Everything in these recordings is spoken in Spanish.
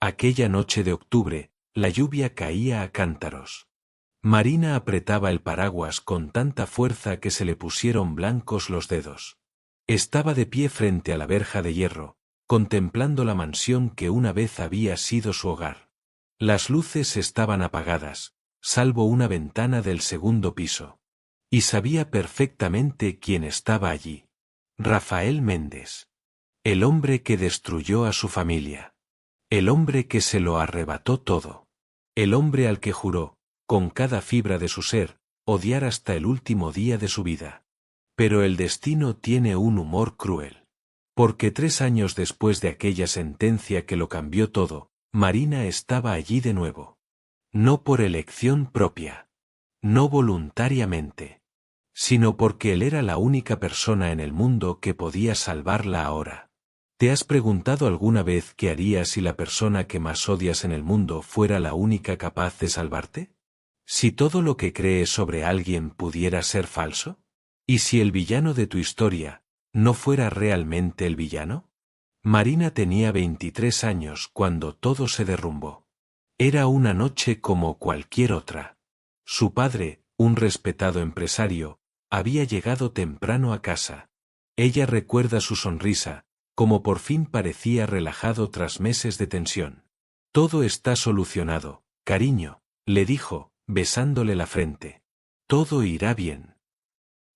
Aquella noche de octubre, la lluvia caía a cántaros. Marina apretaba el paraguas con tanta fuerza que se le pusieron blancos los dedos. Estaba de pie frente a la verja de hierro, contemplando la mansión que una vez había sido su hogar. Las luces estaban apagadas, salvo una ventana del segundo piso. Y sabía perfectamente quién estaba allí. Rafael Méndez. El hombre que destruyó a su familia. El hombre que se lo arrebató todo. El hombre al que juró, con cada fibra de su ser, odiar hasta el último día de su vida. Pero el destino tiene un humor cruel. Porque 3 años después de aquella sentencia que lo cambió todo, Marina estaba allí de nuevo. No por elección propia. No voluntariamente. Sino porque él era la única persona en el mundo que podía salvarla ahora. ¿Te has preguntado alguna vez qué harías si la persona que más odias en el mundo fuera la única capaz de salvarte? ¿Si todo lo que crees sobre alguien pudiera ser falso? ¿Y si el villano de tu historia no fuera realmente el villano? Marina tenía 23 años cuando todo se derrumbó. Era una noche como cualquier otra. Su padre, un respetado empresario, había llegado temprano a casa. Ella recuerda su sonrisa, como por fin parecía relajado tras meses de tensión. Todo está solucionado, cariño, le dijo, besándole la frente. Todo irá bien.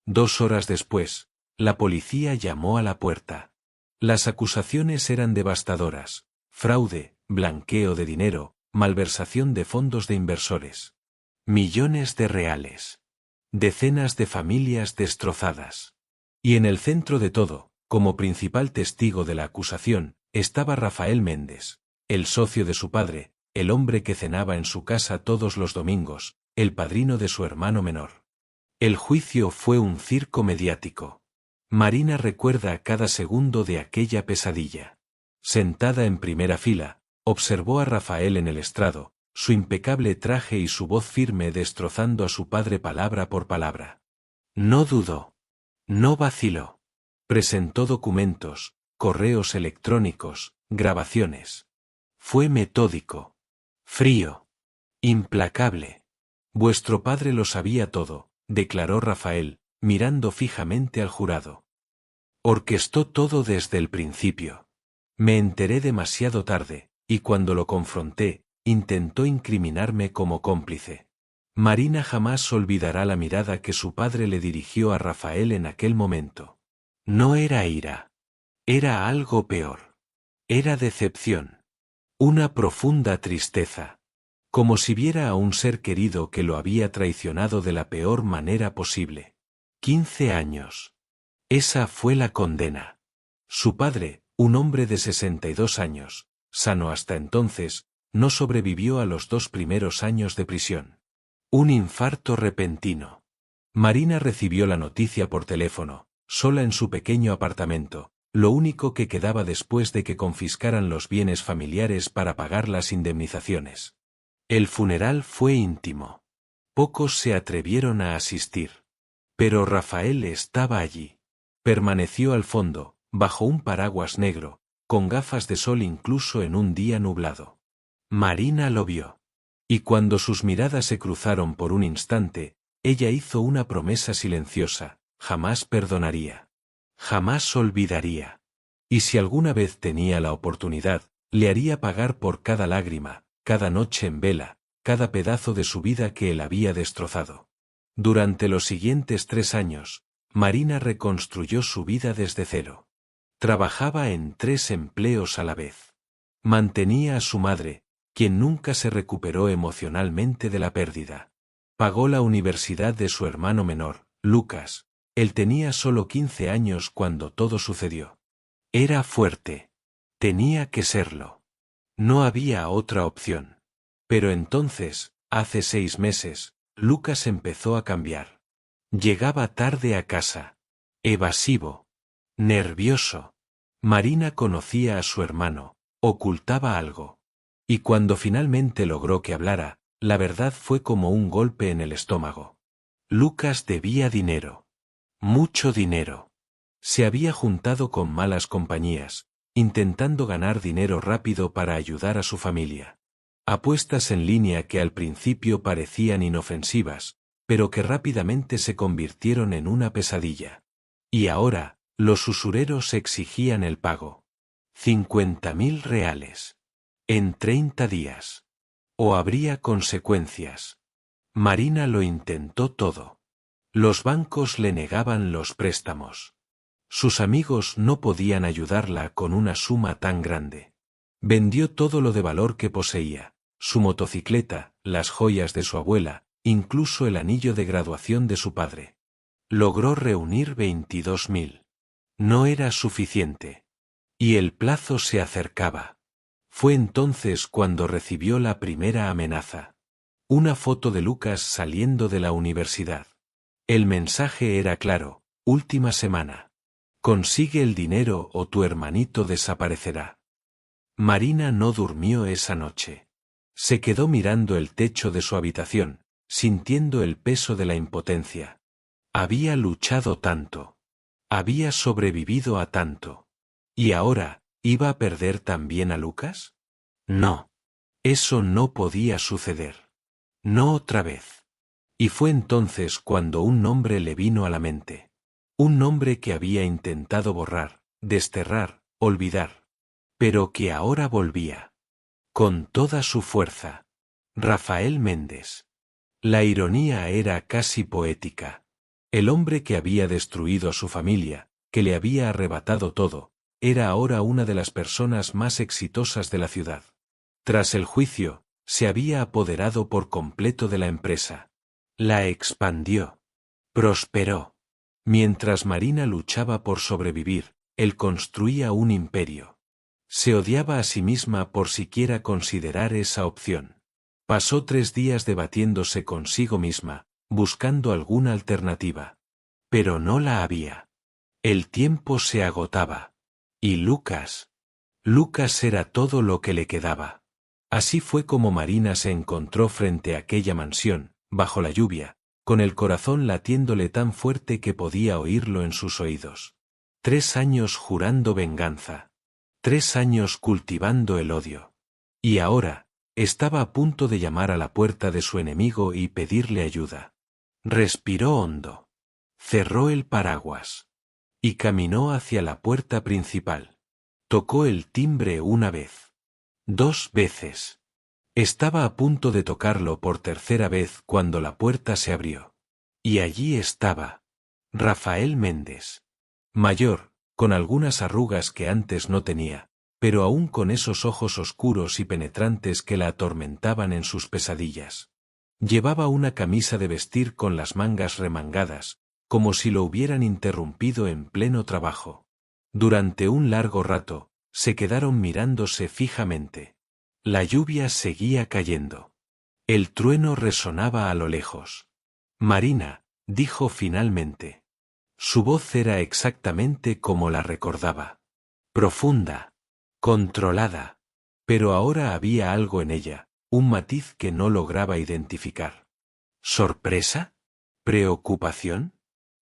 2 horas después, la policía llamó a la puerta. Las acusaciones eran devastadoras: fraude, blanqueo de dinero, malversación de fondos de inversores. Millones de reales. Decenas de familias destrozadas. Y en el centro de todo, como principal testigo de la acusación, estaba Rafael Méndez, el socio de su padre, el hombre que cenaba en su casa todos los domingos, el padrino de su hermano menor. El juicio fue un circo mediático. Marina recuerda cada segundo de aquella pesadilla. Sentada en primera fila, observó a Rafael en el estrado, su impecable traje y su voz firme destrozando a su padre palabra por palabra. No dudó. No vaciló. Presentó documentos, correos electrónicos, grabaciones. Fue metódico. Frío. Implacable. Vuestro padre lo sabía todo, declaró Rafael, mirando fijamente al jurado. Orquestó todo desde el principio. Me enteré demasiado tarde, y cuando lo confronté, intentó incriminarme como cómplice. Marina jamás olvidará la mirada que su padre le dirigió a Rafael en aquel momento. No era ira. Era algo peor. Era decepción. Una profunda tristeza. Como si viera a un ser querido que lo había traicionado de la peor manera posible. 15 años. Esa fue la condena. Su padre, un hombre de 62 años, sano hasta entonces, no sobrevivió a los 2 primeros años de prisión. Un infarto repentino. Marina recibió la noticia por teléfono, sola en su pequeño apartamento, lo único que quedaba después de que confiscaran los bienes familiares para pagar las indemnizaciones. El funeral fue íntimo. Pocos se atrevieron a asistir. Pero Rafael estaba allí. Permaneció al fondo, bajo un paraguas negro, con gafas de sol incluso en un día nublado. Marina lo vio. Y cuando sus miradas se cruzaron por un instante, ella hizo una promesa silenciosa: jamás perdonaría. Jamás olvidaría. Y si alguna vez tenía la oportunidad, le haría pagar por cada lágrima, cada noche en vela, cada pedazo de su vida que él había destrozado. Durante los siguientes 3 años, Marina reconstruyó su vida desde cero. Trabajaba en 3 empleos a la vez. Mantenía a su madre, quien nunca se recuperó emocionalmente de la pérdida. Pagó la universidad de su hermano menor, Lucas. Él tenía solo 15 años cuando todo sucedió. Era fuerte. Tenía que serlo. No había otra opción. Pero entonces, hace 6 meses, Lucas empezó a cambiar. Llegaba tarde a casa. Evasivo. Nervioso. Marina conocía a su hermano, ocultaba algo. Y cuando finalmente logró que hablara, la verdad fue como un golpe en el estómago. Lucas debía dinero. Mucho dinero. Se había juntado con malas compañías, intentando ganar dinero rápido para ayudar a su familia. Apuestas en línea que al principio parecían inofensivas, pero que rápidamente se convirtieron en una pesadilla. Y ahora, los usureros exigían el pago. 50.000 reales. En 30 días. O habría consecuencias. Marina lo intentó todo. Los bancos le negaban los préstamos. Sus amigos no podían ayudarla con una suma tan grande. Vendió todo lo de valor que poseía, su motocicleta, las joyas de su abuela, incluso el anillo de graduación de su padre. Logró reunir 22.000. No era suficiente. Y el plazo se acercaba. Fue entonces cuando recibió la primera amenaza. Una foto de Lucas saliendo de la universidad. El mensaje era claro: última semana. Consigue el dinero o tu hermanito desaparecerá. Marina no durmió esa noche. Se quedó mirando el techo de su habitación, sintiendo el peso de la impotencia. Había luchado tanto. Había sobrevivido a tanto. ¿Y ahora, iba a perder también a Lucas? No. Eso no podía suceder. No otra vez. Y fue entonces cuando un nombre le vino a la mente. Un nombre que había intentado borrar, desterrar, olvidar. Pero que ahora volvía. Con toda su fuerza. Rafael Méndez. La ironía era casi poética. El hombre que había destruido a su familia, que le había arrebatado todo, era ahora una de las personas más exitosas de la ciudad. Tras el juicio, se había apoderado por completo de la empresa. La expandió. Prosperó. Mientras Marina luchaba por sobrevivir, él construía un imperio. Se odiaba a sí misma por siquiera considerar esa opción. Pasó 3 días debatiéndose consigo misma, buscando alguna alternativa. Pero no la había. El tiempo se agotaba. Y Lucas. Lucas era todo lo que le quedaba. Así fue como Marina se encontró frente a aquella mansión, bajo la lluvia, con el corazón latiéndole tan fuerte que podía oírlo en sus oídos. 3 años jurando venganza. 3 años cultivando el odio. Y ahora, estaba a punto de llamar a la puerta de su enemigo y pedirle ayuda. Respiró hondo. Cerró el paraguas. Y caminó hacia la puerta principal. Tocó el timbre una vez. 2 veces. Estaba a punto de tocarlo por tercera vez cuando la puerta se abrió. Y allí estaba. Rafael Méndez. Mayor, con algunas arrugas que antes no tenía, pero aún con esos ojos oscuros y penetrantes que la atormentaban en sus pesadillas. Llevaba una camisa de vestir con las mangas remangadas, como si lo hubieran interrumpido en pleno trabajo. Durante un largo rato, se quedaron mirándose fijamente. La lluvia seguía cayendo. El trueno resonaba a lo lejos. Marina, dijo finalmente. Su voz era exactamente como la recordaba. Profunda. Controlada. Pero ahora había algo en ella, un matiz que no lograba identificar. ¿Sorpresa? ¿Preocupación?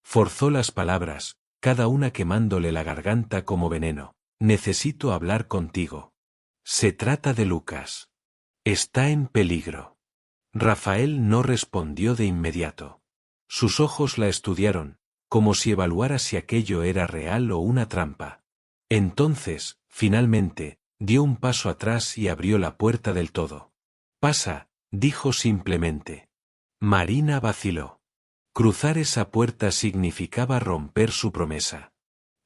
Forzó las palabras, cada una quemándole la garganta como veneno. Necesito hablar contigo. Se trata de Lucas. Está en peligro. Rafael no respondió de inmediato. Sus ojos la estudiaron, como si evaluara si aquello era real o una trampa. Entonces, finalmente, dio un paso atrás y abrió la puerta del todo. Pasa, dijo simplemente. Marina vaciló. Cruzar esa puerta significaba romper su promesa.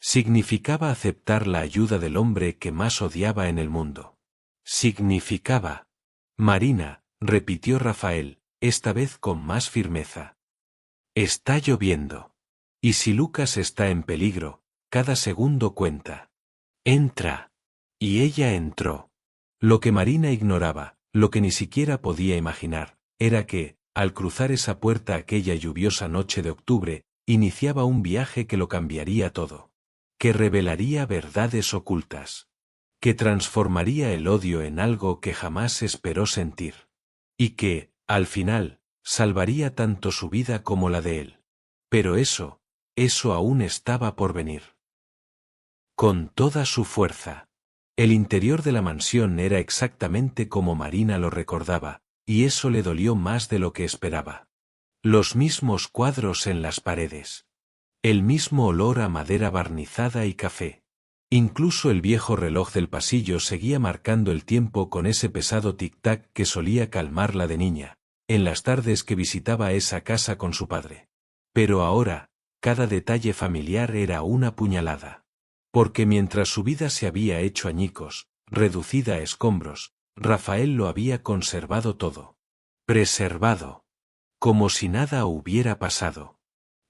Significaba aceptar la ayuda del hombre que más odiaba en el mundo. Significaba. Marina, repitió Rafael, esta vez con más firmeza. Está lloviendo. Y si Lucas está en peligro, cada segundo cuenta. Entra. Y ella entró. Lo que Marina ignoraba, lo que ni siquiera podía imaginar, era que, al cruzar esa puerta aquella lluviosa noche de octubre, iniciaba un viaje que lo cambiaría todo. Que revelaría verdades ocultas. Que transformaría el odio en algo que jamás esperó sentir. Y que, al final, salvaría tanto su vida como la de él. Pero eso aún estaba por venir. Con toda su fuerza. El interior de la mansión era exactamente como Marina lo recordaba, y eso le dolió más de lo que esperaba. Los mismos cuadros en las paredes. El mismo olor a madera barnizada y café. Incluso el viejo reloj del pasillo seguía marcando el tiempo con ese pesado tic-tac que solía calmarla de niña, en las tardes que visitaba esa casa con su padre. Pero ahora, cada detalle familiar era una puñalada. Porque mientras su vida se había hecho añicos, reducida a escombros, Rafael lo había conservado todo. Preservado. Como si nada hubiera pasado.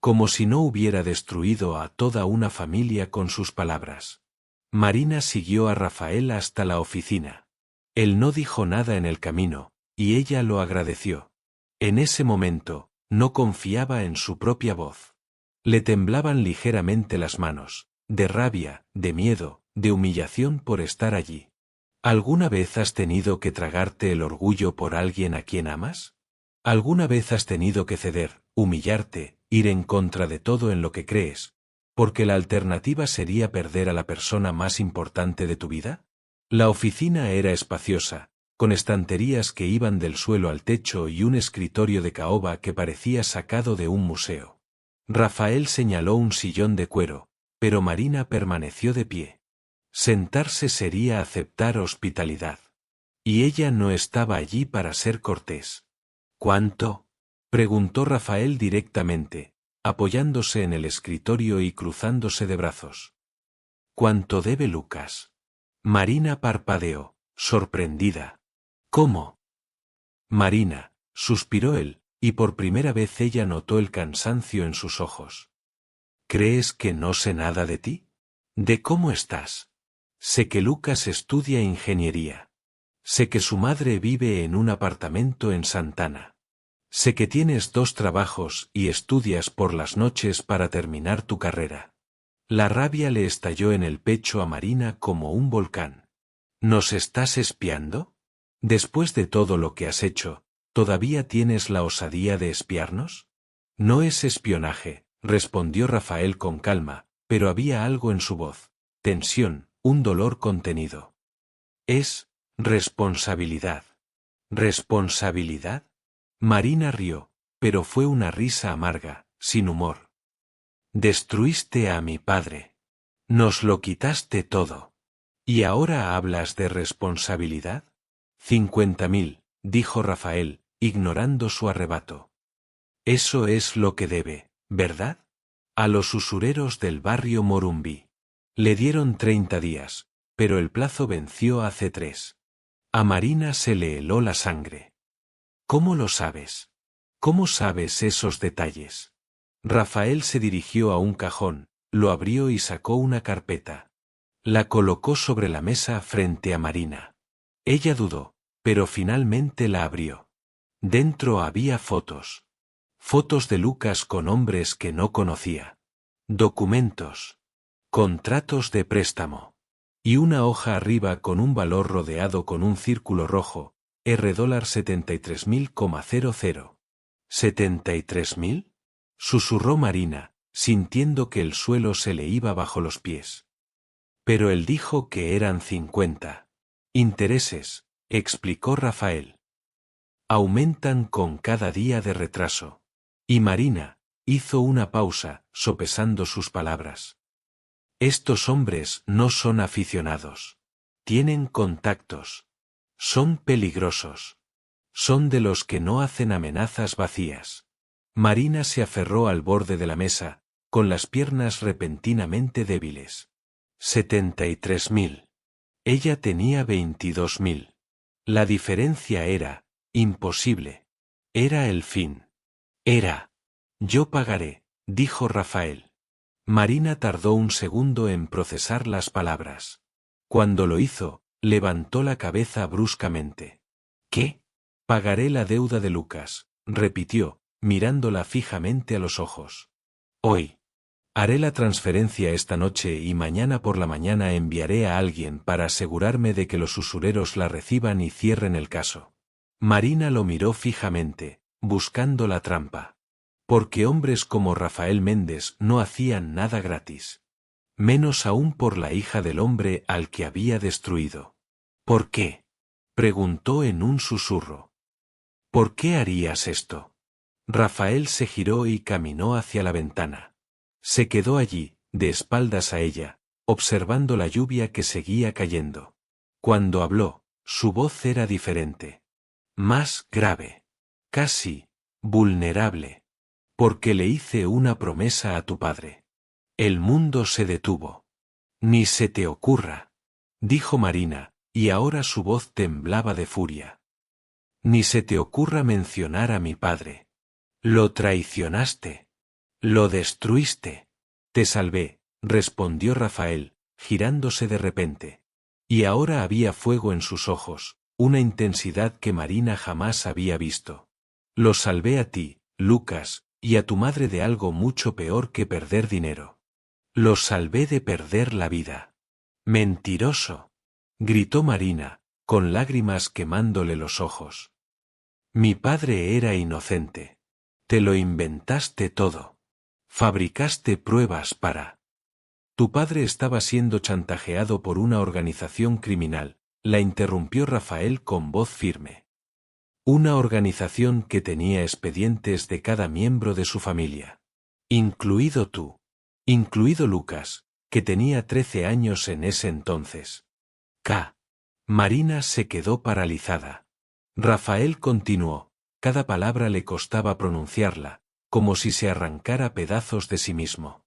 Como si no hubiera destruido a toda una familia con sus palabras. Marina siguió a Rafael hasta la oficina. Él no dijo nada en el camino, y ella lo agradeció. En ese momento, no confiaba en su propia voz. Le temblaban ligeramente las manos, de rabia, de miedo, de humillación por estar allí. ¿Alguna vez has tenido que tragarte el orgullo por alguien a quien amas? ¿Alguna vez has tenido que ceder, humillarte, ir en contra de todo en lo que crees, porque la alternativa sería perder a la persona más importante de tu vida? La oficina era espaciosa, con estanterías que iban del suelo al techo y un escritorio de caoba que parecía sacado de un museo. Rafael señaló un sillón de cuero, pero Marina permaneció de pie. Sentarse sería aceptar hospitalidad. Y ella no estaba allí para ser cortés. ¿Cuánto? Preguntó Rafael directamente, apoyándose en el escritorio y cruzándose de brazos. ¿Cuánto debe Lucas? Marina parpadeó, sorprendida. ¿Cómo? Marina, suspiró él, y por primera vez ella notó el cansancio en sus ojos. ¿Crees que no sé nada de ti? ¿De cómo estás? Sé que Lucas estudia ingeniería. Sé que su madre vive en un apartamento en Santana. Sé que tienes 2 trabajos y estudias por las noches para terminar tu carrera. La rabia le estalló en el pecho a Marina como un volcán. ¿Nos estás espiando? Después de todo lo que has hecho, ¿todavía tienes la osadía de espiarnos? No es espionaje, respondió Rafael con calma, pero había algo en su voz, tensión, un dolor contenido. Es responsabilidad. ¿Responsabilidad? Marina rió, pero fue una risa amarga, sin humor. Destruiste a mi padre. Nos lo quitaste todo. ¿Y ahora hablas de responsabilidad? 50.000, dijo Rafael, ignorando su arrebato. Eso es lo que debe, ¿verdad? A los usureros del barrio Morumbí. Le dieron 30 días, pero el plazo venció hace 3. A Marina se le heló la sangre. ¿Cómo lo sabes? ¿Cómo sabes esos detalles? Rafael se dirigió a un cajón, lo abrió y sacó una carpeta. La colocó sobre la mesa frente a Marina. Ella dudó, pero finalmente la abrió. Dentro había fotos. Fotos de Lucas con hombres que no conocía. Documentos. Contratos de préstamo. Y una hoja arriba con un valor rodeado con un círculo rojo, $73.000,00. ¿73.000? Susurró Marina, sintiendo que el suelo se le iba bajo los pies. Pero él dijo que eran 50. Intereses, explicó Rafael. Aumentan con cada día de retraso. Y Marina hizo una pausa, sopesando sus palabras. Estos hombres no son aficionados. Tienen contactos. Son peligrosos. Son de los que no hacen amenazas vacías. Marina se aferró al borde de la mesa, con las piernas repentinamente débiles. 73.000. Ella tenía 22.000. La diferencia era imposible. Era el fin. Era. Yo pagaré, dijo Rafael. Marina tardó un segundo en procesar las palabras. Cuando lo hizo, levantó la cabeza bruscamente. ¿Qué? Pagaré la deuda de Lucas, repitió, mirándola fijamente a los ojos. Hoy. Haré la transferencia esta noche y mañana por la mañana enviaré a alguien para asegurarme de que los usureros la reciban y cierren el caso. Marina lo miró fijamente, buscando la trampa. Porque hombres como Rafael Méndez no hacían nada gratis. menos aún por la hija del hombre al que había destruido. ¿Por qué? Preguntó en un susurro. ¿Por qué harías esto? Rafael se giró y caminó hacia la ventana. Se quedó allí, de espaldas a ella, observando la lluvia que seguía cayendo. Cuando habló, su voz era diferente. Más grave. Casi vulnerable. Porque le hice una promesa a tu padre. El mundo se detuvo. Ni se te ocurra, dijo Marina, y ahora su voz temblaba de furia. Ni se te ocurra mencionar a mi padre. Lo traicionaste. Lo destruiste. Te salvé, respondió Rafael, girándose de repente. Y ahora había fuego en sus ojos, una intensidad que Marina jamás había visto. Lo salvé a ti, Lucas, y a tu madre de algo mucho peor que perder dinero. Los salvé de perder la vida. Mentiroso, gritó Marina, con lágrimas quemándole los ojos. Mi padre era inocente. Te lo inventaste todo. Fabricaste pruebas para... Tu padre estaba siendo chantajeado por una organización criminal, la interrumpió Rafael con voz firme. Una organización que tenía expedientes de cada miembro de su familia. Incluido tú. Incluido Lucas, que tenía 13 años en ese entonces. Marina se quedó paralizada. Rafael continuó, cada palabra le costaba pronunciarla, como si se arrancara pedazos de sí mismo.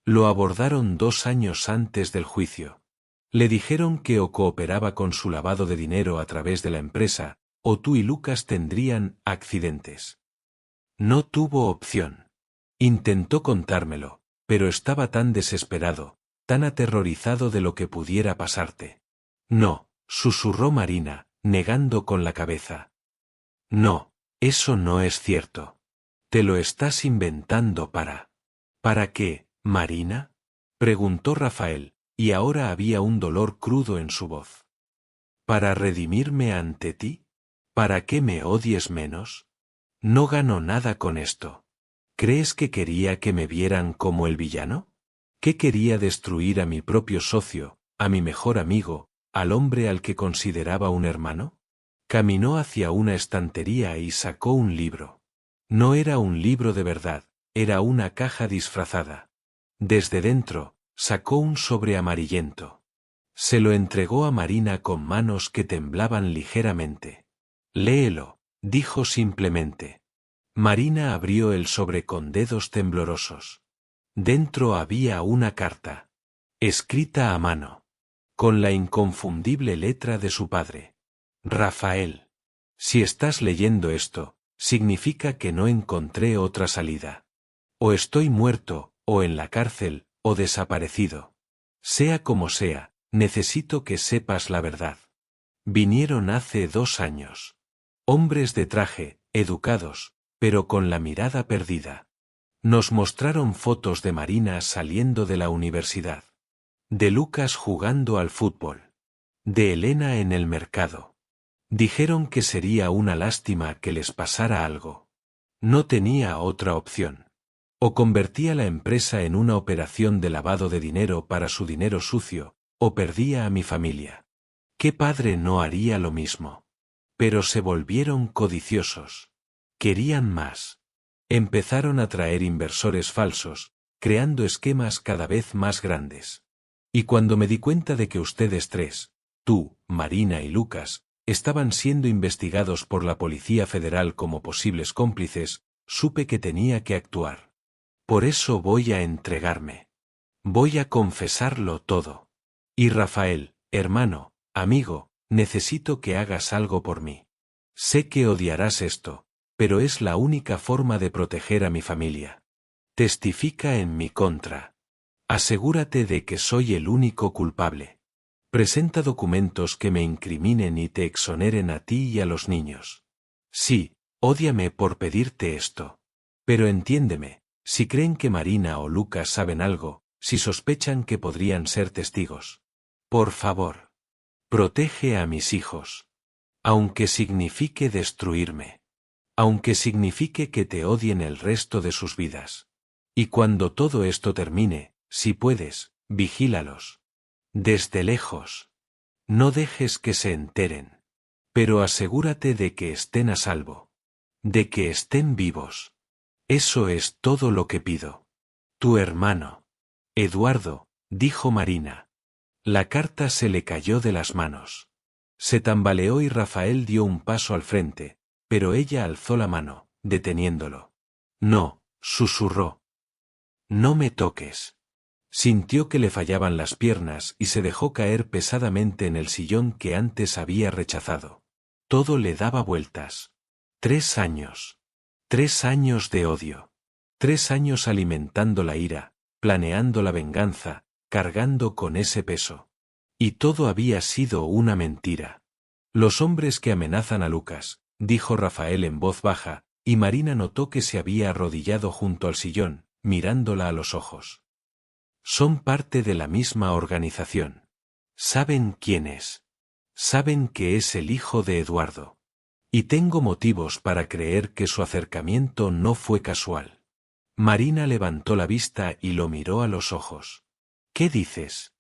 Lo abordaron 2 años antes del juicio. Le dijeron que o cooperaba con su lavado de dinero a través de la empresa, o tú y Lucas tendrían accidentes. No tuvo opción. Intentó contármelo, pero estaba tan desesperado, tan aterrorizado de lo que pudiera pasarte. No, susurró Marina, negando con la cabeza. No, eso no es cierto. Te lo estás inventando para... ¿Para qué, Marina? Preguntó Rafael, y ahora había un dolor crudo en su voz. ¿Para redimirme ante ti? ¿Para que me odies menos? No gano nada con esto. ¿Crees que quería que me vieran como el villano? ¿Que quería destruir a mi propio socio, a mi mejor amigo, al hombre al que consideraba un hermano? Caminó hacia una estantería y sacó un libro. No era un libro de verdad, era una caja disfrazada. Desde dentro, sacó un sobre amarillento. Se lo entregó a Marina con manos que temblaban ligeramente. Léelo, dijo simplemente. Marina abrió el sobre con dedos temblorosos. Dentro había una carta. Escrita a mano. Con la inconfundible letra de su padre. Rafael. Si estás leyendo esto, significa que no encontré otra salida. O estoy muerto, o en la cárcel, o desaparecido. Sea como sea, necesito que sepas la verdad. Vinieron hace 2 años. Hombres de traje, educados, pero con la mirada perdida. Nos mostraron fotos de Marina saliendo de la universidad. De Lucas jugando al fútbol. De Elena en el mercado. Dijeron que sería una lástima que les pasara algo. No tenía otra opción. O convertía la empresa en una operación de lavado de dinero para su dinero sucio, o perdía a mi familia. ¿Qué padre no haría lo mismo? Pero se volvieron codiciosos. Querían más. Empezaron a traer inversores falsos, creando esquemas cada vez más grandes. Y cuando me di cuenta de que ustedes 3, tú, Marina y Lucas, estaban siendo investigados por la Policía Federal como posibles cómplices, supe que tenía que actuar. Por eso voy a entregarme. Voy a confesarlo todo. Y Rafael, hermano, amigo, necesito que hagas algo por mí. Sé que odiarás esto, pero es la única forma de proteger a mi familia. Testifica en mi contra. Asegúrate de que soy el único culpable. Presenta documentos que me incriminen y te exoneren a ti y a los niños. Sí, ódiame por pedirte esto. Pero entiéndeme, si creen que Marina o Lucas saben algo, si sospechan que podrían ser testigos. Por favor. Protege a mis hijos. Aunque signifique destruirme. Aunque signifique que te odien el resto de sus vidas. Y cuando todo esto termine, si puedes, vigílalos. Desde lejos. No dejes que se enteren. Pero asegúrate de que estén a salvo. De que estén vivos. Eso es todo lo que pido. Tu hermano. Eduardo, dijo Marina. La carta se le cayó de las manos. Se tambaleó y Rafael dio un paso al frente, pero ella alzó la mano, deteniéndolo. No, susurró. No me toques. Sintió que le fallaban las piernas y se dejó caer pesadamente en el sillón que antes había rechazado. Todo le daba vueltas. 3 años. 3 años de odio. 3 años alimentando la ira, planeando la venganza, cargando con ese peso. Y todo había sido una mentira. Los hombres que amenazan a Lucas, dijo Rafael en voz baja, y Marina notó que se había arrodillado junto al sillón, mirándola a los ojos. Son parte de la misma organización. Saben quién es. Saben que es el hijo de Eduardo. Y tengo motivos para creer que su acercamiento no fue casual. Marina levantó la vista y lo miró a los ojos. ¿Qué dices?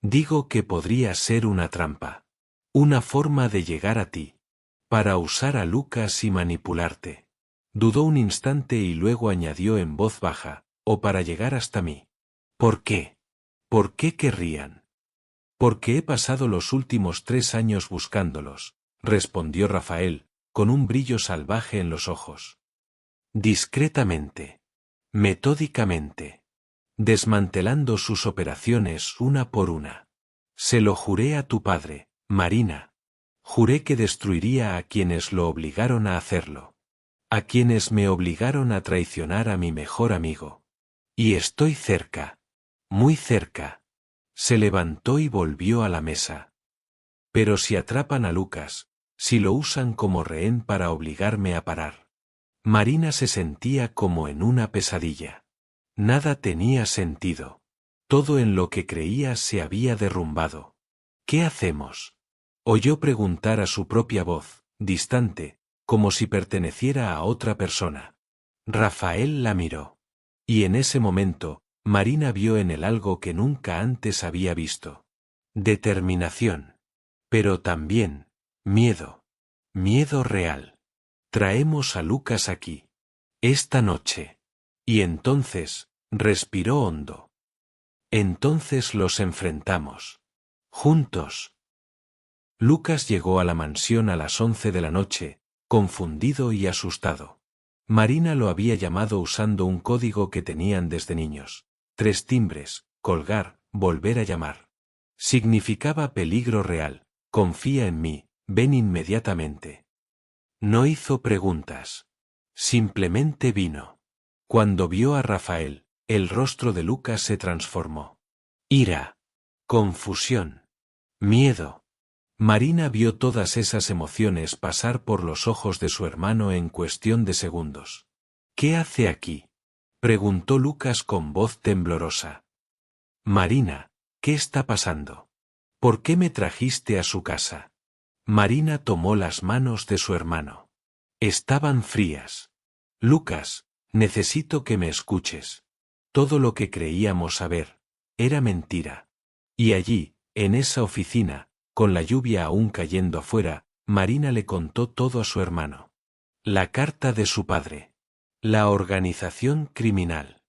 Digo que podría ser una trampa. Una forma de llegar a ti. Para usar a Lucas y manipularte. Dudó un instante y luego añadió en voz baja, o para llegar hasta mí. ¿Por qué? ¿Por qué querrían? Porque he pasado los últimos 3 años buscándolos, respondió Rafael, con un brillo salvaje en los ojos. Discretamente. Metódicamente. Desmantelando sus operaciones una por una. Se lo juré a tu padre, Marina. Juré que destruiría a quienes lo obligaron a hacerlo. A quienes me obligaron a traicionar a mi mejor amigo. Y estoy cerca. Muy cerca. Se levantó y volvió a la mesa. Pero si atrapan a Lucas, si lo usan como rehén para obligarme a parar. Marina se sentía como en una pesadilla. Nada tenía sentido. Todo en lo que creía se había derrumbado. ¿Qué hacemos? Oyó preguntar a su propia voz, distante, como si perteneciera a otra persona. Rafael la miró. Y en ese momento, Marina vio en él algo que nunca antes había visto. Determinación. Pero también, miedo. Miedo real. Traemos a Lucas aquí. Esta noche. Y entonces, respiró hondo. Entonces los enfrentamos. Juntos. Lucas llegó a la mansión a las 11 de la noche, confundido y asustado. Marina lo había llamado usando un código que tenían desde niños. 3 timbres, colgar, volver a llamar. Significaba peligro real, confía en mí, ven inmediatamente. No hizo preguntas. Simplemente vino. Cuando vio a Rafael, el rostro de Lucas se transformó. Ira. Confusión. Miedo. Marina vio todas esas emociones pasar por los ojos de su hermano en cuestión de segundos. ¿Qué hace aquí? Preguntó Lucas con voz temblorosa. Marina, ¿qué está pasando? ¿Por qué me trajiste a su casa? Marina tomó las manos de su hermano. Estaban frías. Lucas, necesito que me escuches. Todo lo que creíamos saber, era mentira. Y allí, en esa oficina, con la lluvia aún cayendo afuera, Marina le contó todo a su hermano. La carta de su padre. La organización criminal.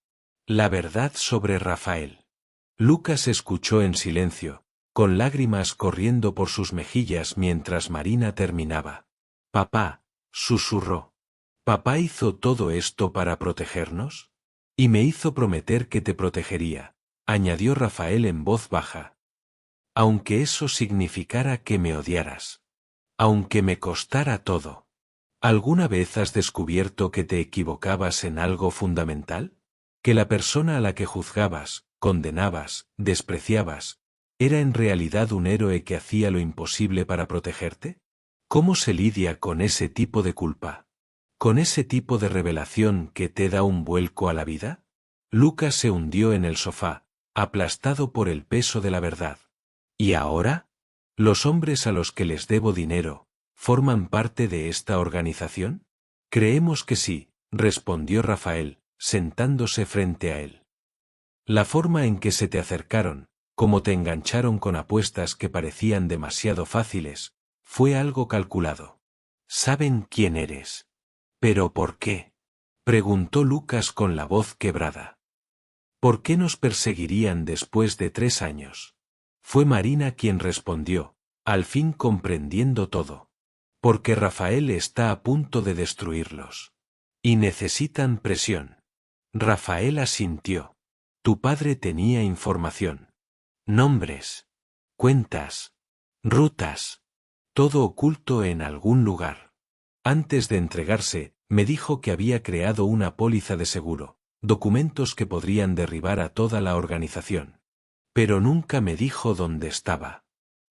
La verdad sobre Rafael. Lucas escuchó en silencio, con lágrimas corriendo por sus mejillas mientras Marina terminaba. Papá, susurró. ¿Papá hizo todo esto para protegernos? Y me hizo prometer que te protegería, añadió Rafael en voz baja. Aunque eso significara que me odiaras. Aunque me costara todo. ¿Alguna vez has descubierto que te equivocabas en algo fundamental? ¿Que la persona a la que juzgabas, condenabas, despreciabas, era en realidad un héroe que hacía lo imposible para protegerte? ¿Cómo se lidia con ese tipo de culpa? ¿Con ese tipo de revelación que te da un vuelco a la vida? Lucas se hundió en el sofá, aplastado por el peso de la verdad. ¿Y ahora? ¿Los hombres a los que les debo dinero, forman parte de esta organización? Creemos que sí, respondió Rafael, sentándose frente a él. La forma en que se te acercaron, como te engancharon con apuestas que parecían demasiado fáciles, fue algo calculado. Saben quién eres. ¿Pero por qué? Preguntó Lucas con la voz quebrada. ¿Por qué nos perseguirían después de 3 años? Fue Marina quien respondió, al fin comprendiendo todo. Porque Rafael está a punto de destruirlos. Y necesitan presión. Rafael asintió. Tu padre tenía información. Nombres. Cuentas. Rutas. Todo oculto en algún lugar. Antes de entregarse, me dijo que había creado una póliza de seguro, documentos que podrían derribar a toda la organización. Pero nunca me dijo dónde estaba.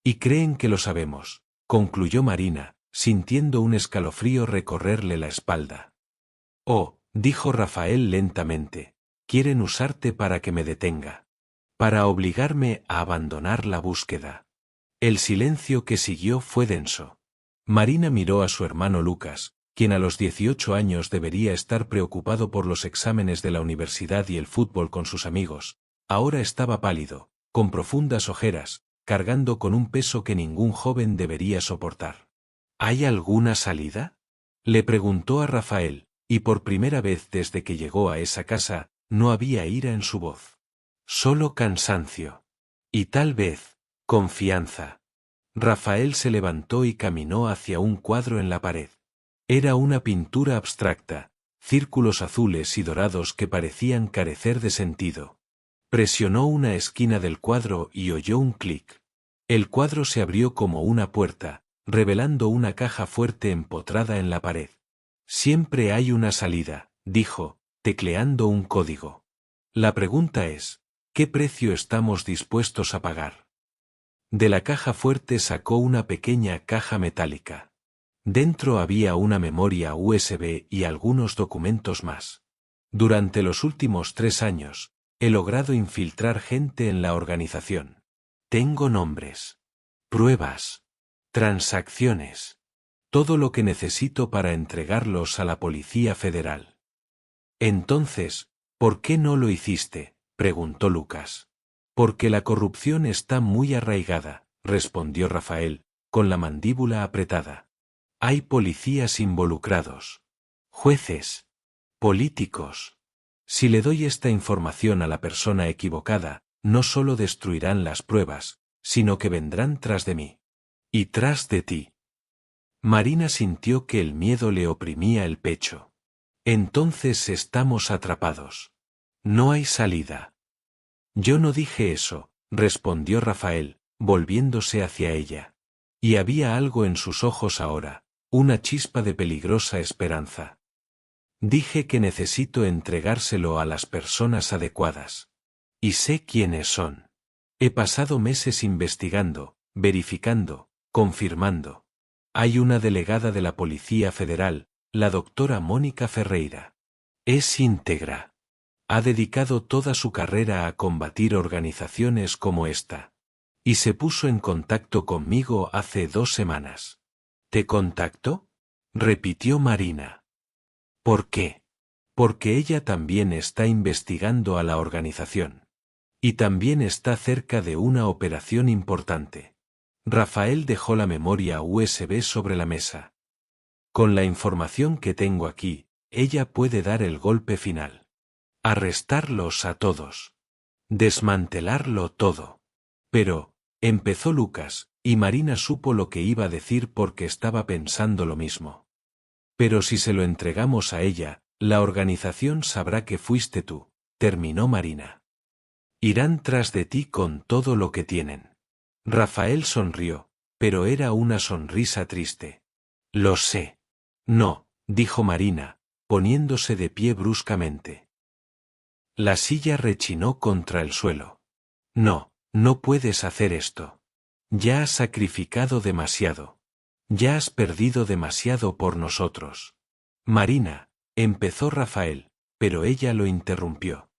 Y creen que lo sabemos, concluyó Marina, sintiendo un escalofrío recorrerle la espalda. Oh, dijo Rafael lentamente, quieren usarte para que me detenga. Para obligarme a abandonar la búsqueda. El silencio que siguió fue denso. Marina miró a su hermano Lucas, quien a los 18 años debería estar preocupado por los exámenes de la universidad y el fútbol con sus amigos. Ahora estaba pálido, con profundas ojeras, cargando con un peso que ningún joven debería soportar. ¿Hay alguna salida? Le preguntó a Rafael, y por primera vez desde que llegó a esa casa, no había ira en su voz. Solo cansancio. Y tal vez, confianza. Rafael se levantó y caminó hacia un cuadro en la pared. Era una pintura abstracta, círculos azules y dorados que parecían carecer de sentido. Presionó una esquina del cuadro y oyó un clic. El cuadro se abrió como una puerta, revelando una caja fuerte empotrada en la pared. Siempre hay una salida, dijo, tecleando un código. La pregunta es, ¿qué precio estamos dispuestos a pagar? De la caja fuerte sacó una pequeña caja metálica. Dentro había una memoria USB y algunos documentos más. Durante los últimos 3 años, he logrado infiltrar gente en la organización. Tengo nombres, pruebas, transacciones, todo lo que necesito para entregarlos a la Policía Federal. Entonces, ¿por qué no lo hiciste?, preguntó Lucas. Porque la corrupción está muy arraigada, respondió Rafael, con la mandíbula apretada. Hay policías involucrados, jueces, políticos. Si le doy esta información a la persona equivocada, no solo destruirán las pruebas, sino que vendrán tras de mí. Y tras de ti. Marina sintió que el miedo le oprimía el pecho. Entonces estamos atrapados. No hay salida. Yo no dije eso, respondió Rafael, volviéndose hacia ella. Y había algo en sus ojos ahora, una chispa de peligrosa esperanza. Dije que necesito entregárselo a las personas adecuadas. Y sé quiénes son. He pasado meses investigando, verificando, confirmando. Hay una delegada de la Policía Federal, la doctora Mónica Ferreira. Es íntegra. Ha dedicado toda su carrera a combatir organizaciones como esta. Y se puso en contacto conmigo hace 2 semanas. ¿Te contactó?, repitió Marina. ¿Por qué? Porque ella también está investigando a la organización. Y también está cerca de una operación importante. Rafael dejó la memoria USB sobre la mesa. Con la información que tengo aquí, ella puede dar el golpe final. Arrestarlos a todos. Desmantelarlo todo. Pero, empezó Lucas, y Marina supo lo que iba a decir porque estaba pensando lo mismo. Pero si se lo entregamos a ella, la organización sabrá que fuiste tú, terminó Marina. Irán tras de ti con todo lo que tienen. Rafael sonrió, pero era una sonrisa triste. Lo sé. No, dijo Marina, poniéndose de pie bruscamente. La silla rechinó contra el suelo. No, no puedes hacer esto. Ya has sacrificado demasiado. Ya has perdido demasiado por nosotros. Marina, empezó Rafael, pero ella lo interrumpió.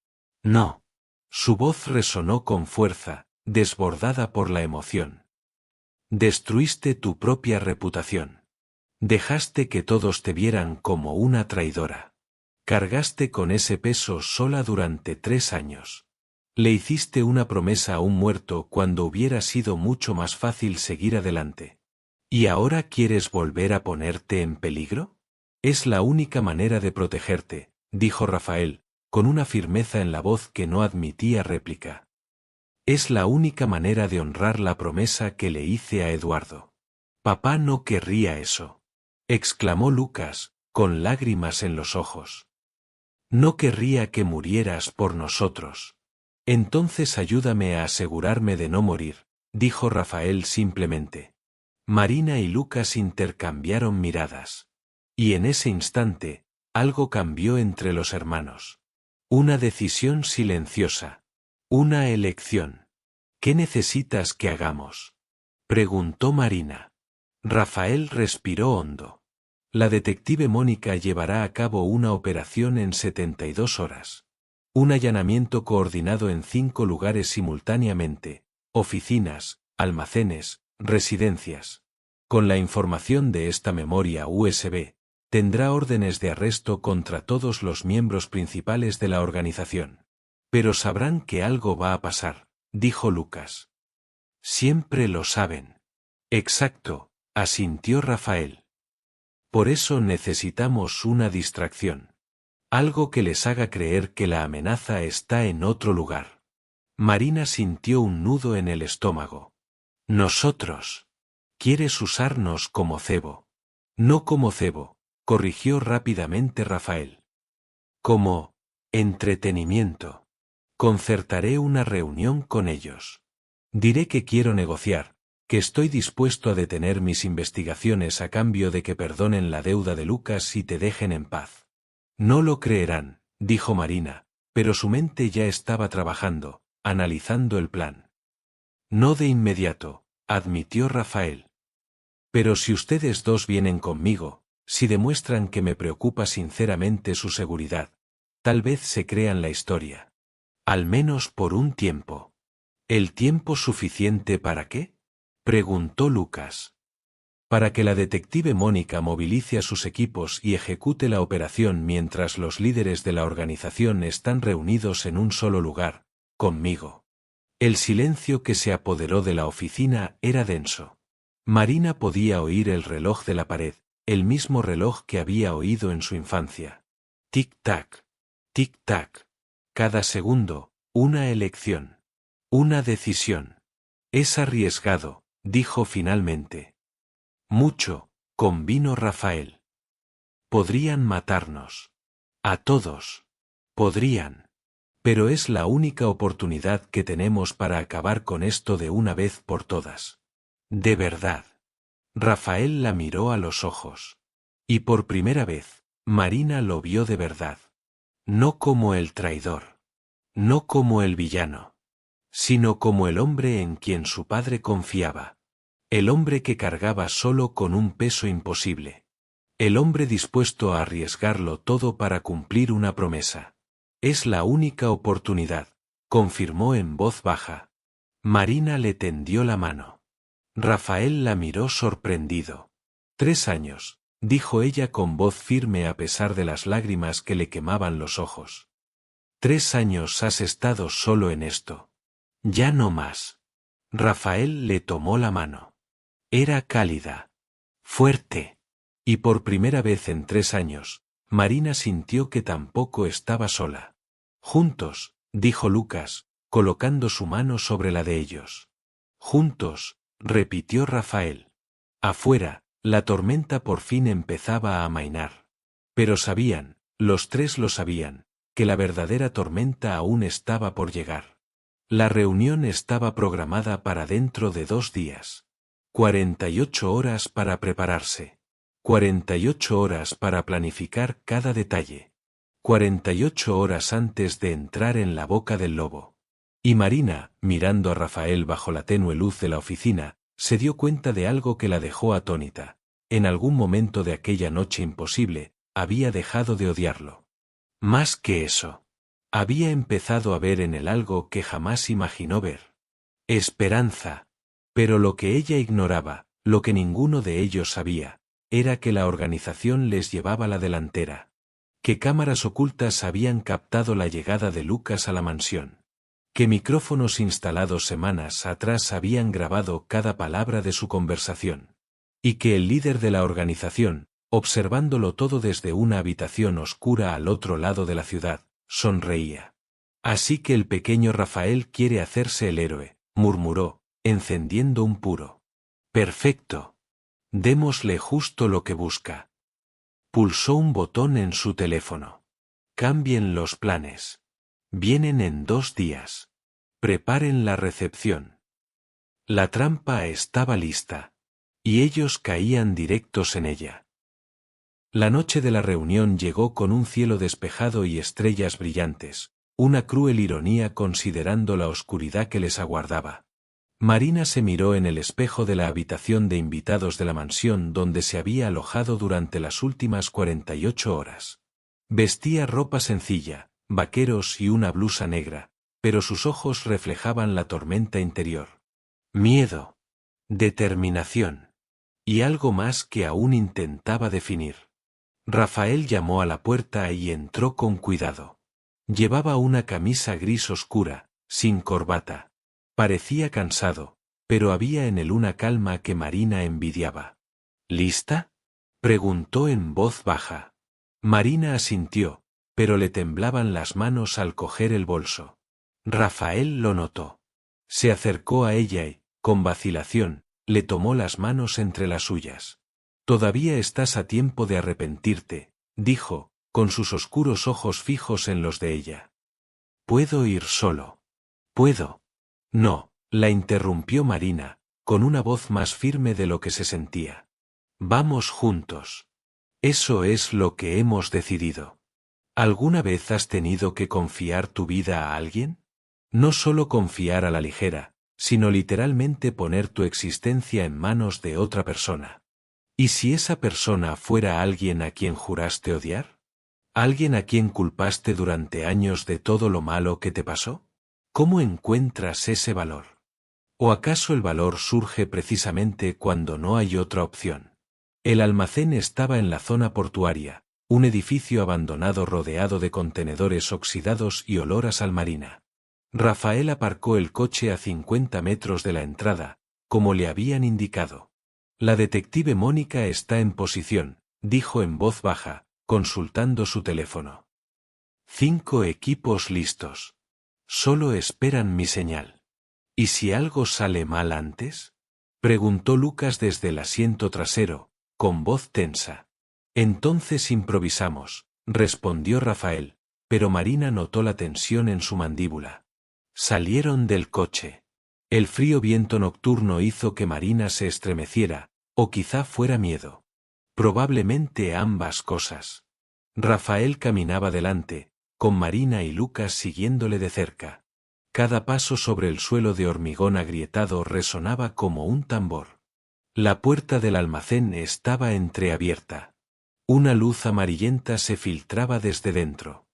No. Su voz resonó con fuerza, desbordada por la emoción. Destruiste tu propia reputación. Dejaste que todos te vieran como una traidora. Cargaste con ese peso sola durante 3 años. Le hiciste una promesa a un muerto cuando hubiera sido mucho más fácil seguir adelante. ¿Y ahora quieres volver a ponerte en peligro? Es la única manera de protegerte, dijo Rafael, con una firmeza en la voz que no admitía réplica. Es la única manera de honrar la promesa que le hice a Eduardo. Papá no querría eso, exclamó Lucas, con lágrimas en los ojos. No querría que murieras por nosotros. Entonces ayúdame a asegurarme de no morir, dijo Rafael simplemente. Marina y Lucas intercambiaron miradas. Y en ese instante, algo cambió entre los hermanos. Una decisión silenciosa. Una elección. ¿Qué necesitas que hagamos?, preguntó Marina. Rafael respiró hondo. La detective Mónica llevará a cabo una operación en 72 horas. Un allanamiento coordinado en 5 lugares simultáneamente: oficinas, almacenes, residencias. Con la información de esta memoria USB, tendrá órdenes de arresto contra todos los miembros principales de la organización. Pero sabrán que algo va a pasar, dijo Lucas. Siempre lo saben. Exacto, asintió Rafael. Por eso necesitamos una distracción. Algo que les haga creer que la amenaza está en otro lugar. Marina sintió un nudo en el estómago. Nosotros. Quieres usarnos como cebo. No como cebo, corrigió rápidamente Rafael. Como entretenimiento. Concertaré una reunión con ellos. Diré que quiero negociar, que estoy dispuesto a detener mis investigaciones a cambio de que perdonen la deuda de Lucas y te dejen en paz. No lo creerán, dijo Marina, pero su mente ya estaba trabajando, analizando el plan. No de inmediato, admitió Rafael. Pero si ustedes dos vienen conmigo, si demuestran que me preocupa sinceramente su seguridad, tal vez se crean la historia. Al menos por un tiempo. ¿El tiempo suficiente para qué?, preguntó Lucas. Para que la detective Mónica movilice a sus equipos y ejecute la operación mientras los líderes de la organización están reunidos en un solo lugar, conmigo. El silencio que se apoderó de la oficina era denso. Marina podía oír el reloj de la pared, el mismo reloj que había oído en su infancia. Tic-tac, tic-tac. Cada segundo, una elección. Una decisión. Es arriesgado, dijo finalmente. Mucho, convino Rafael. Podrían matarnos. A todos. Podrían. Pero es la única oportunidad que tenemos para acabar con esto de una vez por todas. De verdad. Rafael la miró a los ojos. Y por primera vez, Marina lo vio de verdad. No como el traidor. No como el villano. Sino como el hombre en quien su padre confiaba. El hombre que cargaba solo con un peso imposible. El hombre dispuesto a arriesgarlo todo para cumplir una promesa. Es la única oportunidad, confirmó en voz baja. Marina le tendió la mano. Rafael la miró sorprendido. 3 años, dijo ella con voz firme a pesar de las lágrimas que le quemaban los ojos. 3 años has estado solo en esto. Ya no más. Rafael le tomó la mano. Era cálida. Fuerte. Y por primera vez en 3 años, Marina sintió que tampoco estaba sola. Juntos, dijo Lucas, colocando su mano sobre la de ellos. Juntos, repitió Rafael. Afuera, la tormenta por fin empezaba a amainar. Pero sabían, los tres lo sabían, que la verdadera tormenta aún estaba por llegar. La reunión estaba programada para dentro de 2 días. 48 horas para prepararse. 48 horas para planificar cada detalle. 48 horas antes de entrar en la boca del lobo. Y Marina, mirando a Rafael bajo la tenue luz de la oficina, se dio cuenta de algo que la dejó atónita. En algún momento de aquella noche imposible, había dejado de odiarlo. Más que eso. Había empezado a ver en él algo que jamás imaginó ver. Esperanza. Pero lo que ella ignoraba, lo que ninguno de ellos sabía, era que la organización les llevaba la delantera. Que cámaras ocultas habían captado la llegada de Lucas a la mansión. que micrófonos instalados semanas atrás habían grabado cada palabra de su conversación, y que el líder de la organización, observándolo todo desde una habitación oscura al otro lado de la ciudad, sonreía. Así que el pequeño Rafael quiere hacerse el héroe, murmuró, encendiendo un puro. Perfecto. Démosle justo lo que busca. Pulsó un botón en su teléfono. Cambien los planes. Vienen en 2 días. Preparen la recepción. La trampa estaba lista. Y ellos caían directos en ella. La noche de la reunión llegó con un cielo despejado y estrellas brillantes, una cruel ironía considerando la oscuridad que les aguardaba. Marina se miró en el espejo de la habitación de invitados de la mansión donde se había alojado durante las últimas 48 horas. Vestía ropa sencilla, vaqueros y una blusa negra, pero sus ojos reflejaban la tormenta interior. Miedo, determinación, y algo más que aún intentaba definir. Rafael llamó a la puerta y entró con cuidado. Llevaba una camisa gris oscura, sin corbata. Parecía cansado, pero había en él una calma que Marina envidiaba. ¿Lista?, preguntó en voz baja. Marina asintió, pero le temblaban las manos al coger el bolso. Rafael lo notó. Se acercó a ella y, con vacilación, le tomó las manos entre las suyas. Todavía estás a tiempo de arrepentirte, dijo, con sus oscuros ojos fijos en los de ella. ¿Puedo ir solo? ¿Puedo? No, la interrumpió Marina, con una voz más firme de lo que se sentía. Vamos juntos. Eso es lo que hemos decidido. ¿Alguna vez has tenido que confiar tu vida a alguien? No solo confiar a la ligera, sino literalmente poner tu existencia en manos de otra persona. ¿Y si esa persona fuera alguien a quien juraste odiar? ¿Alguien a quien culpaste durante años de todo lo malo que te pasó? ¿Cómo encuentras ese valor? ¿O acaso el valor surge precisamente cuando no hay otra opción? El almacén estaba en la zona portuaria, un edificio abandonado rodeado de contenedores oxidados y olor a sal marina. Rafael aparcó el coche a 50 metros de la entrada, como le habían indicado. La detective Mónica está en posición, dijo en voz baja, consultando su teléfono. 5 equipos listos. Solo esperan mi señal. ¿Y si algo sale mal antes?, preguntó Lucas desde el asiento trasero, con voz tensa. Entonces improvisamos, respondió Rafael, pero Marina notó la tensión en su mandíbula. Salieron del coche. El frío viento nocturno hizo que Marina se estremeciera, o quizá fuera miedo. Probablemente ambas cosas. Rafael caminaba delante, con Marina y Lucas siguiéndole de cerca. Cada paso sobre el suelo de hormigón agrietado resonaba como un tambor. La puerta del almacén estaba entreabierta. Una luz amarillenta se filtraba desde dentro.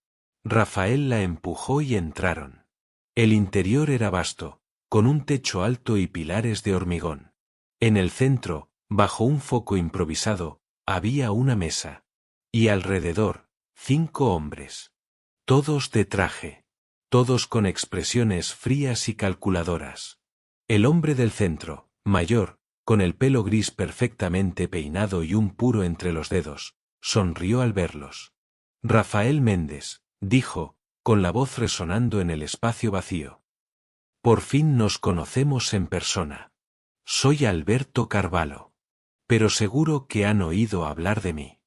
Rafael la empujó y entraron. El interior era vasto, con un techo alto y pilares de hormigón. En el centro, bajo un foco improvisado, había una mesa. Y alrededor, 5 hombres. Todos de traje. Todos con expresiones frías y calculadoras. El hombre del centro, mayor, con el pelo gris perfectamente peinado y un puro entre los dedos, sonrió al verlos. Rafael Méndez, dijo, con la voz resonando en el espacio vacío. Por fin nos conocemos en persona. Soy Alberto Carvalho. Pero seguro que han oído hablar de mí.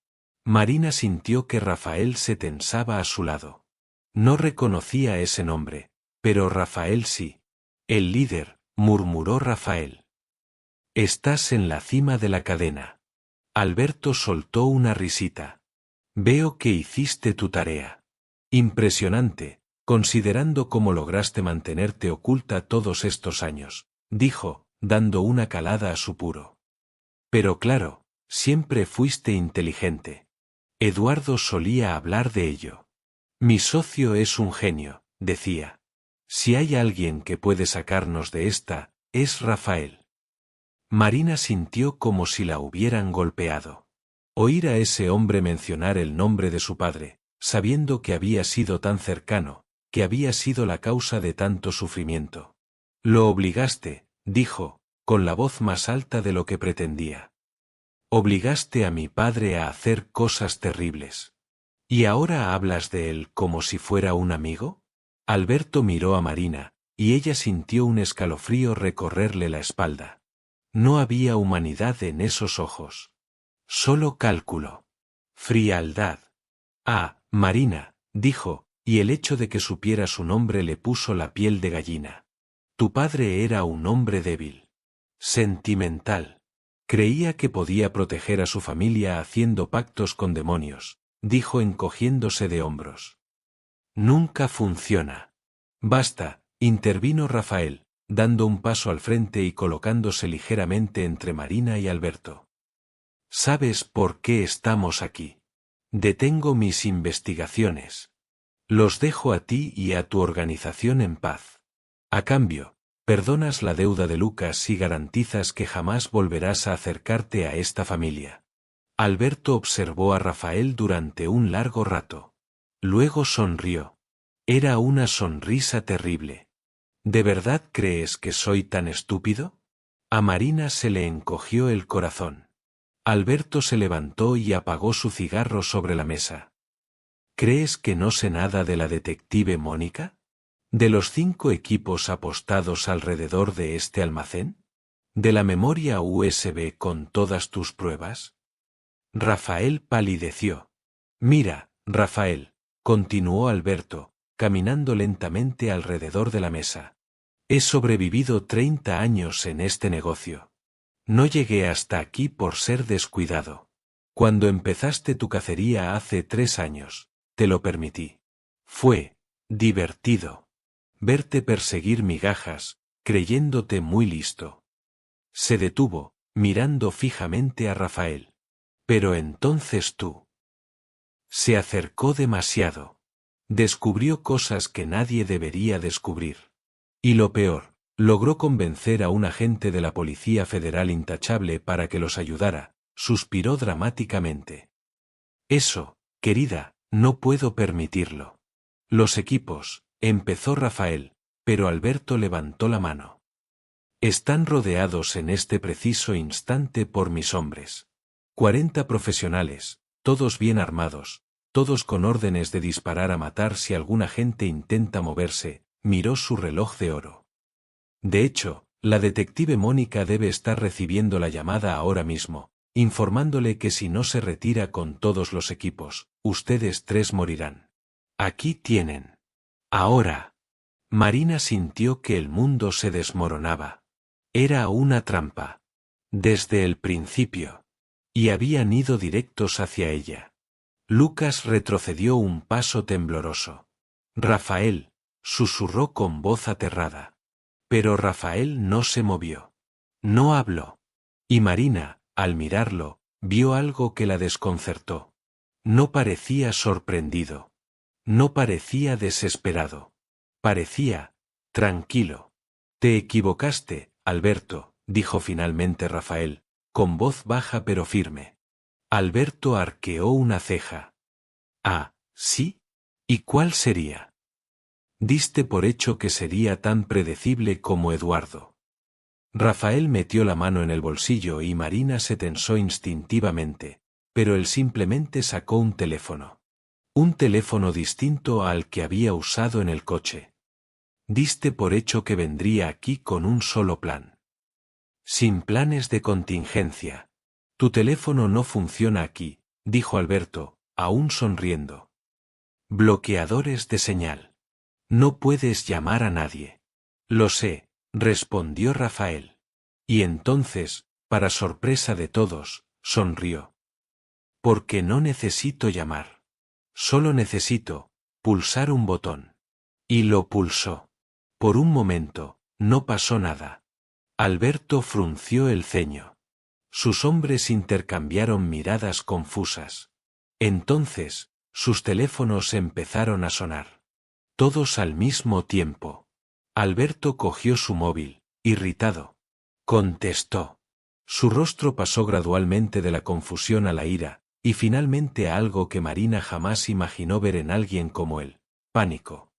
Marina sintió que Rafael se tensaba a su lado. No reconocía ese nombre, pero Rafael sí. El líder, murmuró Rafael. Estás en la cima de la cadena. Alberto soltó una risita. Veo que hiciste tu tarea. Impresionante, considerando cómo lograste mantenerte oculta todos estos años, dijo, dando una calada a su puro. Pero claro, siempre fuiste inteligente. Eduardo solía hablar de ello. Mi socio es un genio, decía. Si hay alguien que puede sacarnos de esta, es Rafael. Marina sintió como si la hubieran golpeado. Oír a ese hombre mencionar el nombre de su padre, sabiendo que había sido tan cercano, que había sido la causa de tanto sufrimiento. Lo obligaste, dijo, con la voz más alta de lo que pretendía. Obligaste a mi padre a hacer cosas terribles. ¿Y ahora hablas de él como si fuera un amigo? Alberto miró a Marina, y ella sintió un escalofrío recorrerle la espalda. No había humanidad en esos ojos. Solo cálculo. Frialdad. Ah, Marina, dijo, y el hecho de que supiera su nombre le puso la piel de gallina. Tu padre era un hombre débil. Sentimental. Creía que podía proteger a su familia haciendo pactos con demonios, dijo encogiéndose de hombros. Nunca funciona. Basta, intervino Rafael, dando un paso al frente y colocándose ligeramente entre Marina y Alberto. ¿Sabes por qué estamos aquí? Detengo mis investigaciones. Los dejo a ti y a tu organización en paz. A cambio, perdonas la deuda de Lucas y garantizas que jamás volverás a acercarte a esta familia. Alberto observó a Rafael durante un largo rato. Luego sonrió. Era una sonrisa terrible. ¿De verdad crees que soy tan estúpido? A Marina se le encogió el corazón. Alberto se levantó y apagó su cigarro sobre la mesa. ¿Crees que no sé nada de la detective Mónica? ¿De los 5 equipos apostados alrededor de este almacén? ¿De la memoria USB con todas tus pruebas? Rafael palideció. Mira, Rafael, continuó Alberto, caminando lentamente alrededor de la mesa. He sobrevivido 30 años en este negocio. No llegué hasta aquí por ser descuidado. Cuando empezaste tu cacería hace 3 años, te lo permití. Fue divertido verte perseguir migajas, creyéndote muy listo. Se detuvo, mirando fijamente a Rafael. Pero entonces tú. Se acercó demasiado. Descubrió cosas que nadie debería descubrir. Y lo peor, logró convencer a un agente de la Policía Federal intachable para que los ayudara, suspiró dramáticamente. Eso, querida, no puedo permitirlo. Los equipos, empezó Rafael, pero Alberto levantó la mano. Están rodeados en este preciso instante por mis hombres. 40 profesionales, todos bien armados, todos con órdenes de disparar a matar si algún agente intenta moverse, miró su reloj de oro. De hecho, la detective Mónica debe estar recibiendo la llamada ahora mismo, informándole que si no se retira con todos los equipos, ustedes 3 morirán. Aquí tienen. Ahora. Marina sintió que el mundo se desmoronaba. Era una trampa. Desde el principio. Y habían ido directos hacia ella. Lucas retrocedió un paso tembloroso. Rafael, susurró con voz aterrada. Pero Rafael no se movió. No habló. Y Marina, al mirarlo, vio algo que la desconcertó. No parecía sorprendido. No parecía desesperado. Parecía tranquilo. Te equivocaste, Alberto, dijo finalmente Rafael, con voz baja pero firme. Alberto arqueó una ceja. Ah, ¿sí? ¿Y cuál sería? Diste por hecho que sería tan predecible como Eduardo. Rafael metió la mano en el bolsillo y Marina se tensó instintivamente, pero él simplemente sacó un teléfono. Un teléfono distinto al que había usado en el coche. Diste por hecho que vendría aquí con un solo plan. Sin planes de contingencia. Tu teléfono no funciona aquí, dijo Alberto, aún sonriendo. Bloqueadores de señal. No puedes llamar a nadie. Lo sé, respondió Rafael. Y entonces, para sorpresa de todos, sonrió. Porque no necesito llamar. Solo necesito pulsar un botón. Y lo pulsó. Por un momento, no pasó nada. Alberto frunció el ceño. Sus hombres intercambiaron miradas confusas. Entonces, sus teléfonos empezaron a sonar. Todos al mismo tiempo. Alberto cogió su móvil, irritado. Contestó. Su rostro pasó gradualmente de la confusión a la ira, y finalmente a algo que Marina jamás imaginó ver en alguien como él: pánico.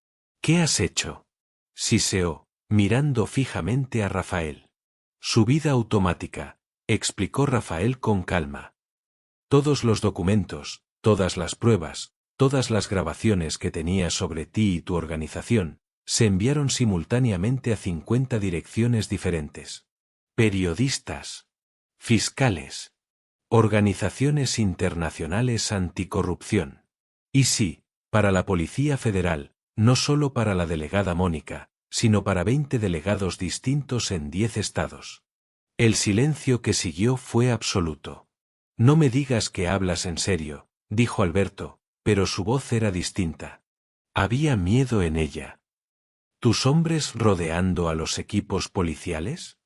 ¿Qué has hecho? Siseó, mirando fijamente a Rafael. Su vida automática, explicó Rafael con calma. Todos los documentos, todas las pruebas, todas las grabaciones que tenía sobre ti y tu organización, se enviaron simultáneamente a 50 direcciones diferentes. Periodistas, fiscales, organizaciones internacionales anticorrupción. Y sí, para la Policía Federal, no solo para la delegada Mónica, sino para 20 delegados distintos en 10 estados. El silencio que siguió fue absoluto. No me digas que hablas en serio, dijo Alberto, pero su voz era distinta. Había miedo en ella. ¿Tus hombres rodeando a los equipos policiales?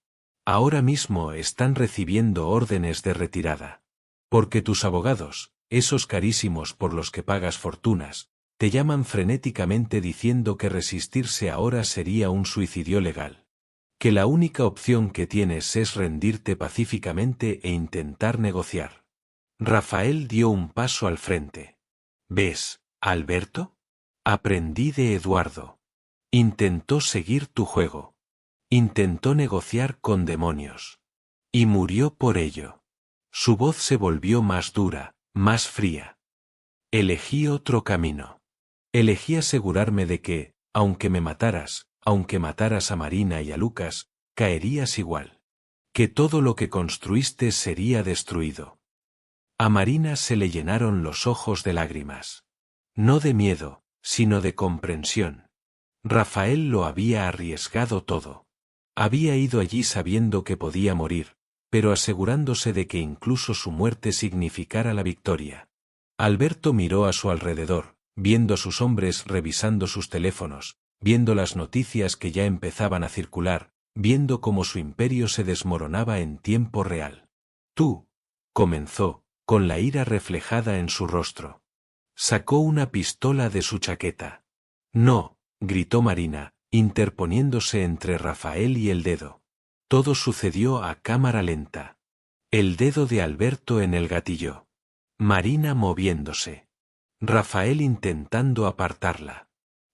Ahora mismo están recibiendo órdenes de retirada. Porque tus abogados, esos carísimos por los que pagas fortunas, te llaman frenéticamente diciendo que resistirse ahora sería un suicidio legal. Que la única opción que tienes es rendirte pacíficamente e intentar negociar. Rafael dio un paso al frente. ¿Ves, Alberto? Aprendí de Eduardo. Intentó seguir tu juego. Intentó negociar con demonios. Y murió por ello. Su voz se volvió más dura, más fría. Elegí otro camino. Elegí asegurarme de que, aunque me mataras, aunque mataras a Marina y a Lucas, caerías igual. Que todo lo que construiste sería destruido. A Marina se le llenaron los ojos de lágrimas. No de miedo, sino de comprensión. Rafael lo había arriesgado todo. Había ido allí sabiendo que podía morir, pero asegurándose de que incluso su muerte significara la victoria. Alberto miró a su alrededor, viendo a sus hombres revisando sus teléfonos, viendo las noticias que ya empezaban a circular, viendo cómo su imperio se desmoronaba en tiempo real. Tú, comenzó, con la ira reflejada en su rostro. Sacó una pistola de su chaqueta. No, gritó Marina, interponiéndose entre Rafael y el dedo. Todo sucedió a cámara lenta. El dedo de Alberto en el gatillo. Marina moviéndose. Rafael intentando apartarla.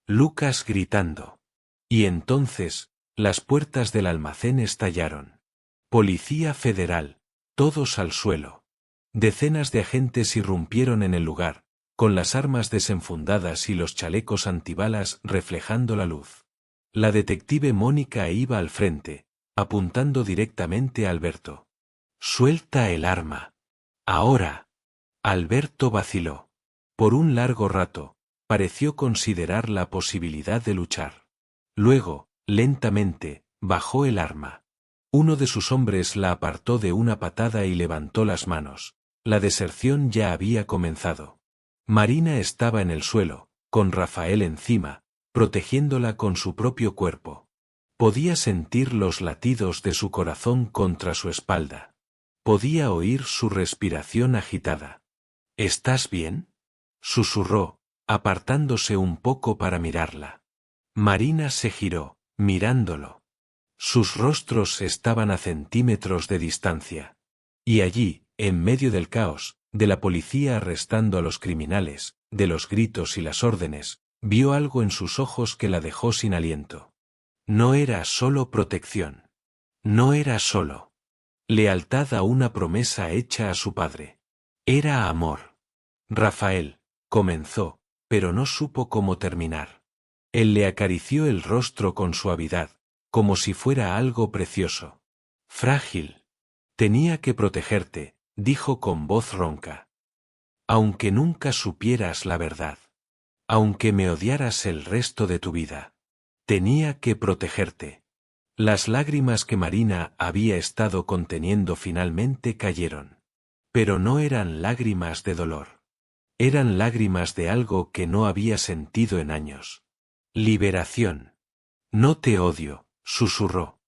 Lucas gritando. Y entonces, las puertas del almacén estallaron. Policía Federal, todos al suelo. Decenas de agentes irrumpieron en el lugar, con las armas desenfundadas y los chalecos antibalas reflejando la luz. La detective Mónica iba al frente, apuntando directamente a Alberto. «Suelta el arma. Ahora». Alberto vaciló. Por un largo rato, pareció considerar la posibilidad de luchar. Luego, lentamente, bajó el arma. Uno de sus hombres la apartó de una patada y levantó las manos. La deserción ya había comenzado. Marina estaba en el suelo, con Rafael encima, protegiéndola con su propio cuerpo. Podía sentir los latidos de su corazón contra su espalda. Podía oír su respiración agitada. «¿Estás bien?», susurró, apartándose un poco para mirarla. Marina se giró, mirándolo. Sus rostros estaban a centímetros de distancia. Y allí, en medio del caos, de la policía arrestando a los criminales, de los gritos y las órdenes, vio algo en sus ojos que la dejó sin aliento. No era solo protección. No era solo lealtad a una promesa hecha a su padre. Era amor. Rafael, comenzó, pero no supo cómo terminar. Él le acarició el rostro con suavidad, como si fuera algo precioso. Frágil. Tenía que protegerte, dijo con voz ronca. Aunque nunca supieras la verdad. Aunque me odiaras el resto de tu vida. Tenía que protegerte. Las lágrimas que Marina había estado conteniendo finalmente cayeron. Pero no eran lágrimas de dolor. Eran lágrimas de algo que no había sentido en años. Liberación. No te odio, susurró.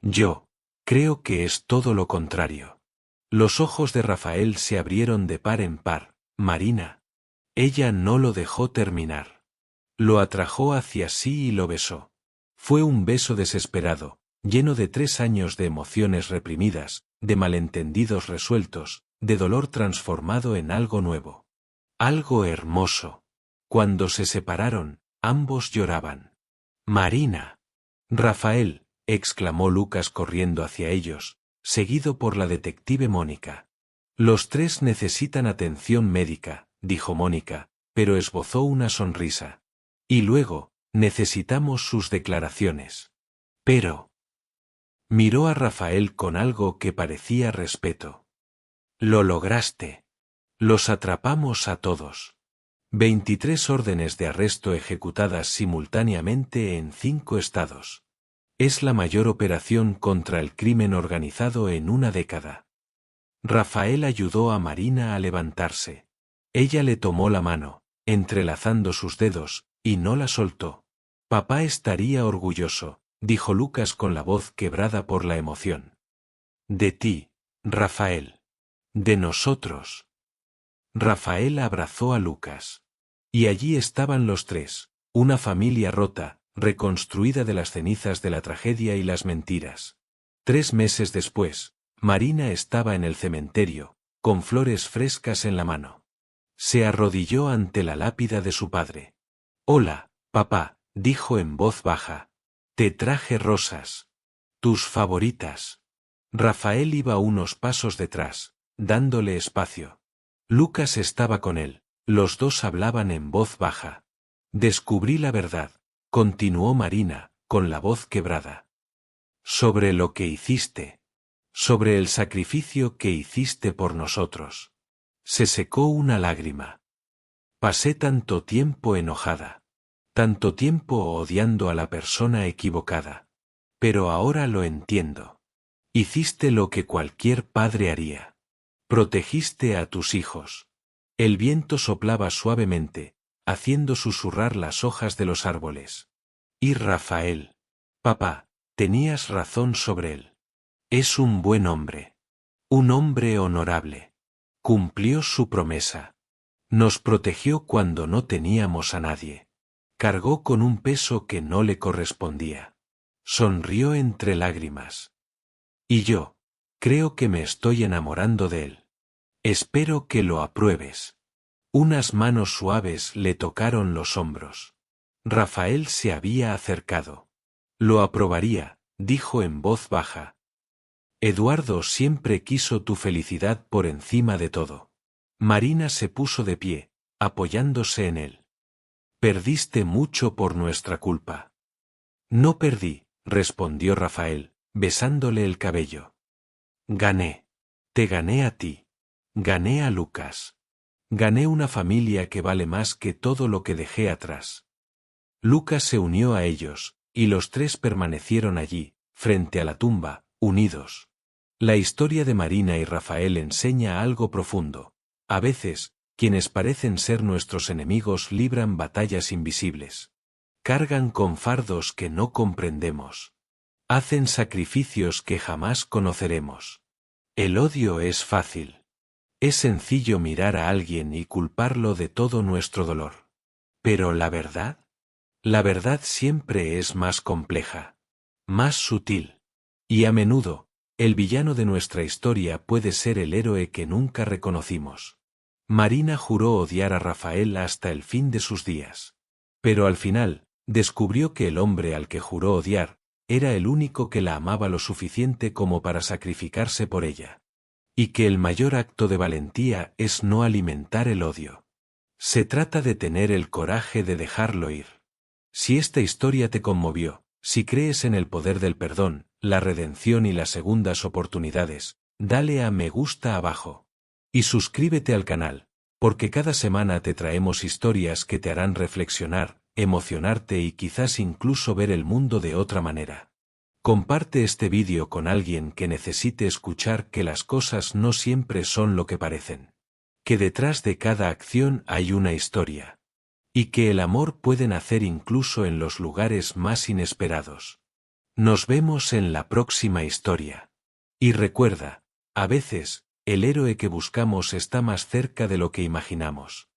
Yo creo que es todo lo contrario. Los ojos de Rafael se abrieron de par en par. Marina. Ella no lo dejó terminar. Lo atrajo hacia sí y lo besó. Fue un beso desesperado, lleno de 3 años de emociones reprimidas, de malentendidos resueltos, de dolor transformado en algo nuevo. Algo hermoso. Cuando se separaron, ambos lloraban. Marina. Rafael, exclamó Lucas corriendo hacia ellos, seguido por la detective Mónica. Los tres necesitan atención médica, dijo Mónica, pero esbozó una sonrisa. Y luego, necesitamos sus declaraciones. Pero... Miró a Rafael con algo que parecía respeto. Lo lograste. Los atrapamos a todos. 23 órdenes de arresto ejecutadas simultáneamente en 5 estados. Es la mayor operación contra el crimen organizado en una década. Rafael ayudó a Marina a levantarse. Ella le tomó la mano, entrelazando sus dedos, y no la soltó. Papá estaría orgulloso, dijo Lucas con la voz quebrada por la emoción. De ti, Rafael. De nosotros. Rafael abrazó a Lucas. Y allí estaban los tres, una familia rota, reconstruida de las cenizas de la tragedia y las mentiras. 3 meses después, Marina estaba en el cementerio, con flores frescas en la mano. Se arrodilló ante la lápida de su padre. Hola, papá, dijo en voz baja. Te traje rosas. Tus favoritas. Rafael iba unos pasos detrás, dándole espacio. Lucas estaba con él, los dos hablaban en voz baja. Descubrí la verdad, continuó Marina, con la voz quebrada. Sobre lo que hiciste. Sobre el sacrificio que hiciste por nosotros. Se secó una lágrima. Pasé tanto tiempo enojada. Tanto tiempo odiando a la persona equivocada. Pero ahora lo entiendo. Hiciste lo que cualquier padre haría. Protegiste a tus hijos. El viento soplaba suavemente, haciendo susurrar las hojas de los árboles. Y Rafael. Papá, tenías razón sobre él. Es un buen hombre. Un hombre honorable. Cumplió su promesa. Nos protegió cuando no teníamos a nadie. Cargó con un peso que no le correspondía. Sonrió entre lágrimas. Y yo, creo que me estoy enamorando de él. Espero que lo apruebes. Unas manos suaves le tocaron los hombros. Rafael se había acercado. Lo aprobaría, dijo en voz baja. Eduardo siempre quiso tu felicidad por encima de todo. Marina se puso de pie, apoyándose en él. Perdiste mucho por nuestra culpa. No perdí, respondió Rafael, besándole el cabello. Gané. Te gané a ti. Gané a Lucas. Gané una familia que vale más que todo lo que dejé atrás. Lucas se unió a ellos, y los tres permanecieron allí, frente a la tumba, unidos. La historia de Marina y Rafael enseña algo profundo. A veces, quienes parecen ser nuestros enemigos libran batallas invisibles. Cargan con fardos que no comprendemos. Hacen sacrificios que jamás conoceremos. El odio es fácil. Es sencillo mirar a alguien y culparlo de todo nuestro dolor. Pero ¿la verdad? La verdad siempre es más compleja. Más sutil. Y a menudo, el villano de nuestra historia puede ser el héroe que nunca reconocimos. Marina juró odiar a Rafael hasta el fin de sus días. Pero al final, descubrió que el hombre al que juró odiar, era el único que la amaba lo suficiente como para sacrificarse por ella. Y que el mayor acto de valentía es no alimentar el odio. Se trata de tener el coraje de dejarlo ir. Si esta historia te conmovió, si crees en el poder del perdón, la redención y las segundas oportunidades, dale a me gusta abajo. Y suscríbete al canal, porque cada semana te traemos historias que te harán reflexionar, emocionarte y quizás incluso ver el mundo de otra manera. Comparte este vídeo con alguien que necesite escuchar que las cosas no siempre son lo que parecen. Que detrás de cada acción hay una historia. Y que el amor puede nacer incluso en los lugares más inesperados. Nos vemos en la próxima historia. Y recuerda, a veces, el héroe que buscamos está más cerca de lo que imaginamos.